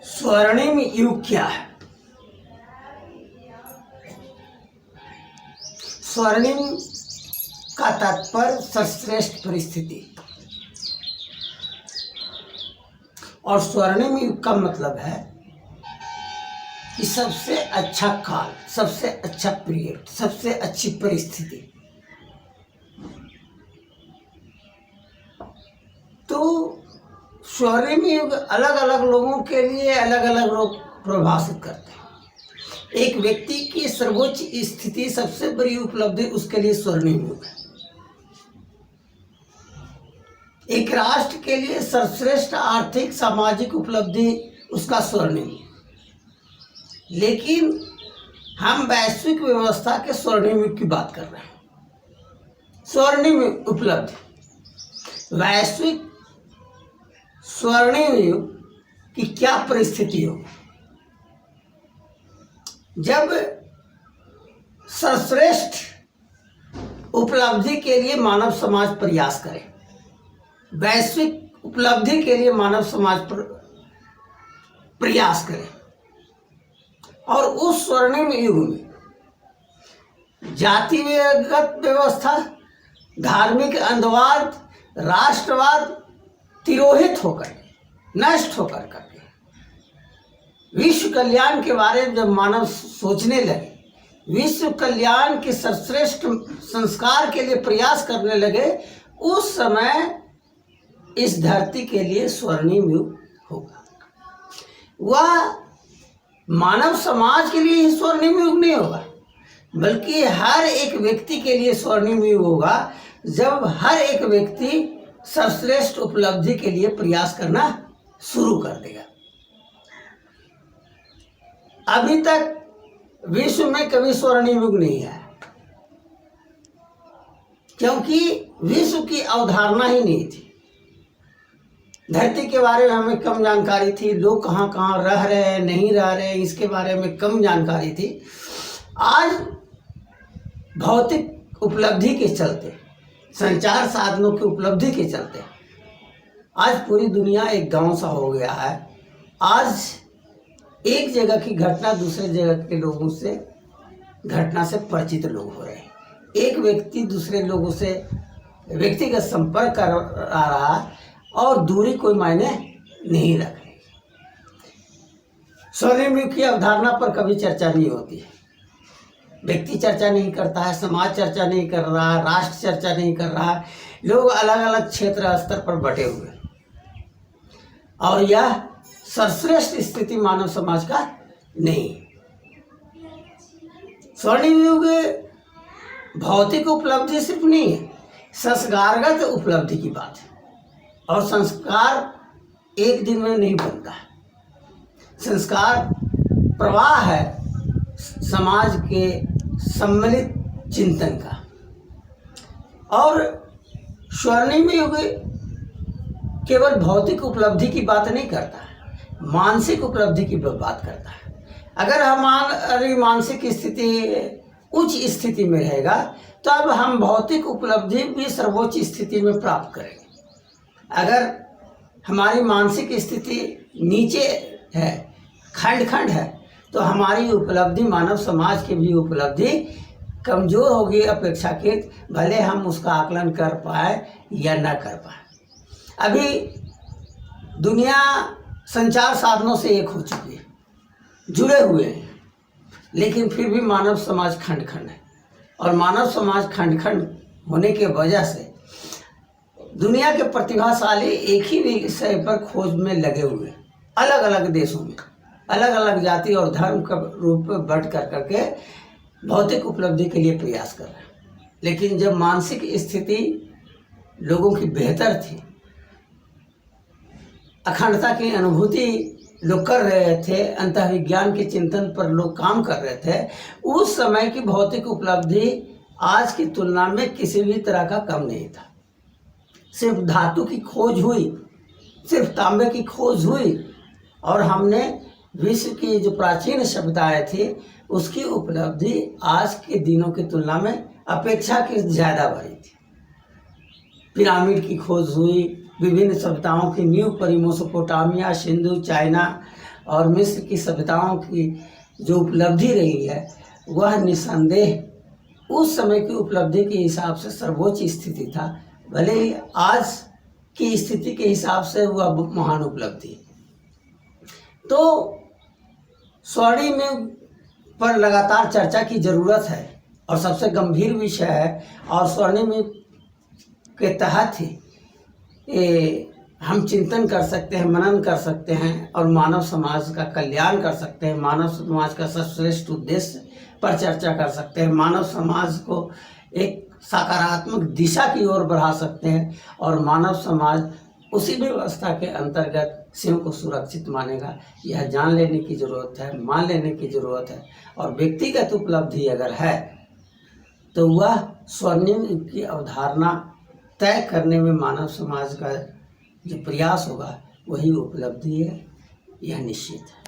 स्वर्णिम युग क्या है? स्वर्णिम का तात्पर्य सर्वश्रेष्ठ परिस्थिति, और स्वर्णिम युग का मतलब है कि सबसे अच्छा काल, सबसे अच्छा पीरियड, सबसे अच्छी परिस्थिति। तो स्वर्णिम युग अलग अलग लोगों के लिए अलग अलग लोग प्रभावित करते हैं। एक व्यक्ति की सर्वोच्च स्थिति, सबसे बड़ी उपलब्धि उसके लिए स्वर्णिम युग है। एक राष्ट्र के लिए सर्वश्रेष्ठ आर्थिक सामाजिक उपलब्धि उसका स्वर्णिम युग। लेकिन हम वैश्विक व्यवस्था के स्वर्णिम युग की बात कर रहे हैं। स्वर्णिम उपलब्धि, वैश्विक स्वर्णिम युग की क्या परिस्थिति हो? जब सर्वश्रेष्ठ उपलब्धि के लिए मानव समाज प्रयास करे, वैश्विक उपलब्धि के लिए मानव समाज प्रयास करे, और उस स्वर्णिम युग में जातिगत व्यवस्था, धार्मिक अंधवाद, राष्ट्रवाद तिरोहित होकर, नष्ट होकर करके विश्व कल्याण के बारे में जब मानव सोचने लगे, विश्व कल्याण के सर्वश्रेष्ठ संस्कार के लिए प्रयास करने लगे, उस समय इस धरती के लिए स्वर्णिम युग होगा। वह मानव समाज के लिए ही स्वर्णिम युग नहीं होगा, बल्कि हर एक व्यक्ति के लिए स्वर्णिम युग होगा, जब हर एक व्यक्ति सर्वश्रेष्ठ उपलब्धि के लिए प्रयास करना शुरू कर देगा। अभी तक विश्व में कभी स्वर्णिम युग नहीं है, क्योंकि विश्व की अवधारणा ही नहीं थी। धरती के बारे में हमें कम जानकारी थी, लोग कहाँ कहाँ रह रहे हैं, नहीं रह रहे हैं, इसके बारे में कम जानकारी थी। आज भौतिक उपलब्धि के चलते, संचार साधनों की उपलब्धि के चलते आज पूरी दुनिया एक गांव सा हो गया है। आज एक जगह की घटना दूसरे जगह के लोगों से, घटना से परिचित लोग हो रहे हैं। एक व्यक्ति दूसरे लोगों से व्यक्तिगत संपर्क कर रहा है और दूरी कोई मायने नहीं रख रही। स्वर्णिम युग की अवधारणा पर कभी चर्चा नहीं होती है। व्यक्ति चर्चा नहीं करता है, समाज चर्चा नहीं कर रहा है, राष्ट्र चर्चा नहीं कर रहा है। लोग अलग अलग क्षेत्र स्तर पर बटे हुए हैं, और यह सर्वश्रेष्ठ स्थिति मानव समाज का नहीं। स्वर्णिम युग भौतिक उपलब्धि सिर्फ नहीं है, संस्कारगत उपलब्धि की बात है। और संस्कार एक दिन में नहीं बनता है। संस्कार प्रवाह है समाज के सम्मिलित चिंतन का। और स्वर्णिम युग केवल भौतिक उपलब्धि की बात नहीं करता है, मानसिक उपलब्धि की बात करता है। अगर हमारी मानसिक स्थिति उच्च स्थिति में रहेगा, तो अब हम भौतिक उपलब्धि भी सर्वोच्च स्थिति में प्राप्त करेंगे। अगर हमारी मानसिक स्थिति नीचे है, खंड खंड है, तो हमारी उपलब्धि, मानव समाज की भी उपलब्धि कमज़ोर होगी अपेक्षाकृत, भले हम उसका आकलन कर पाए या न कर पाए। अभी दुनिया संचार साधनों से एक हो चुकी है, जुड़े हुए हैं, लेकिन फिर भी मानव समाज खंड खंड है। और मानव समाज खंड खंड होने के वजह से दुनिया के प्रतिभाशाली एक ही विषय पर खोज में लगे हुए हैं। अलग अलग देशों में अलग अलग जाति और धर्म का रूप में बट कर करके भौतिक उपलब्धि के लिए प्रयास कर रहे हैं। लेकिन जब मानसिक स्थिति लोगों की बेहतर थी, अखंडता की अनुभूति लोग कर रहे थे, अंतर्विज्ञान के चिंतन पर लोग काम कर रहे थे, उस समय की भौतिक उपलब्धि आज की तुलना में किसी भी तरह का कम नहीं था। सिर्फ धातु की खोज हुई, सिर्फ तांबे की खोज हुई, और हमने विश्व की जो प्राचीन सभ्यताएं थी उसकी उपलब्धि आज के दिनों की तुलना में अपेक्षाकृत ज़्यादा बढ़ी थी। पिरामिड की खोज हुई, विभिन्न सभ्यताओं की नींव पड़ी, मेसोपोटामिया, सिंधु, चाइना और मिस्र की सभ्यताओं की जो उपलब्धि रही है वह निस्संदेह उस समय की उपलब्धि के हिसाब से सर्वोच्च स्थिति था, भले ही आज की स्थिति के हिसाब से वह महान उपलब्धि। तो स्वर्णिम पर लगातार चर्चा की ज़रूरत है और सबसे गंभीर विषय है, और स्वर्णिम के तहत ही हम चिंतन कर सकते हैं, मनन कर सकते हैं और मानव समाज का कल्याण कर सकते हैं, मानव समाज का सर्वश्रेष्ठ उद्देश्य पर चर्चा कर सकते हैं, मानव समाज को एक सकारात्मक दिशा की ओर बढ़ा सकते हैं और मानव समाज उसी व्यवस्था के अंतर्गत स्वयं को सुरक्षित मानेगा। यह जान लेने की ज़रूरत है, मान लेने की ज़रूरत है। और व्यक्तिगत उपलब्धि अगर है तो वह स्वर्णिम की अवधारणा तय करने में मानव समाज का जो प्रयास होगा वही उपलब्धि है, यह निश्चित है।